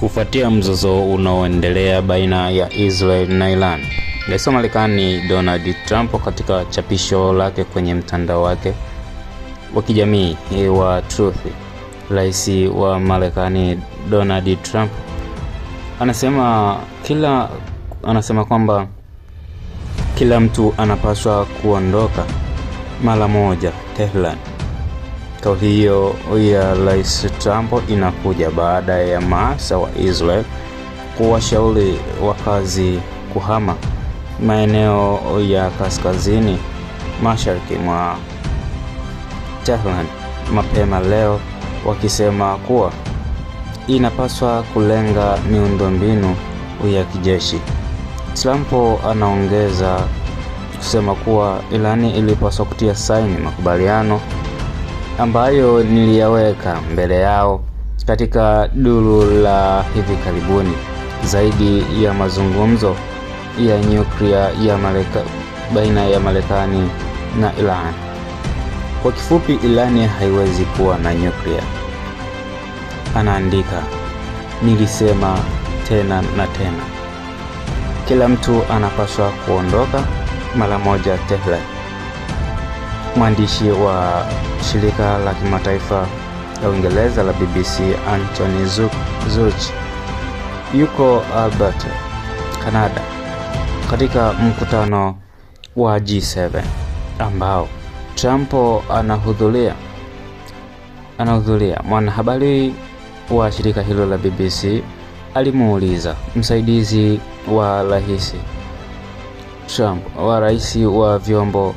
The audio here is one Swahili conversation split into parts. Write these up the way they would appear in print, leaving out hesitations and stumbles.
Kufuatia mzozo unaoendelea baina ya Israel na Iran, Rais wa Marekani Donald Trump katika chapisho lake kwenye mtandao wake wa kijamii wa Truth, Rais wa Marekani Donald Trump anasema kwamba kila mtu anapaswa kuondoka mara moja Tehran. Kauli hiyo ya Rais Trump inakuja baada ya maafisa wa Israel kuwashauri wakazi kuhama maeneo ya kaskazini mashariki mwa Tehran mapema leo, wakisema kuwa inapaswa kulenga miundombinu ya kijeshi. Trump anaongeza kusema kuwa Irani ilipaswa kutia saini makubaliano ambayo niliyaweka mbele yao katika duru la hivi karibuni zaidi ya mazungumzo ya nyuklia baina ya Marekani na Iran. Kwa kifupi, Irani haiwezi kuwa na nyuklia. Anaandika, nilisema tena na tena, kila mtu anapaswa kuondoka mara moja Tehran. Mwandishi wa shirika la kimataifa la Uingereza la BBC Anthony Zurich yuko Albert, Canada, katika mkutano wa G7 ambao Trump anahudhuria. Mwanahabari wa shirika hilo la BBC alimuuliza msaidizi wa rais wa vyombo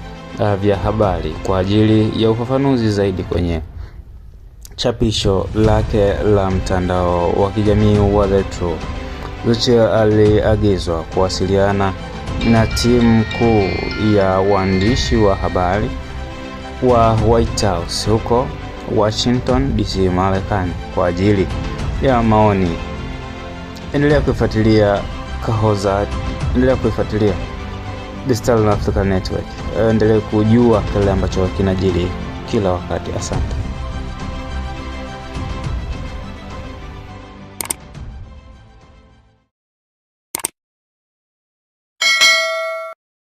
vya habari kwa ajili ya ufafanuzi zaidi kwenye chapisho lake la mtandao wa kijamii wa The Truth. Zurich aliagizwa kuwasiliana na timu kuu ya waandishi wa habari wa White House huko Washington DC, Marekani kwa ajili ya maoni. Endelea kufuatilia The Star Africa Network. Endelea kujua kile ambacho kinajiri kila wakati. Asante.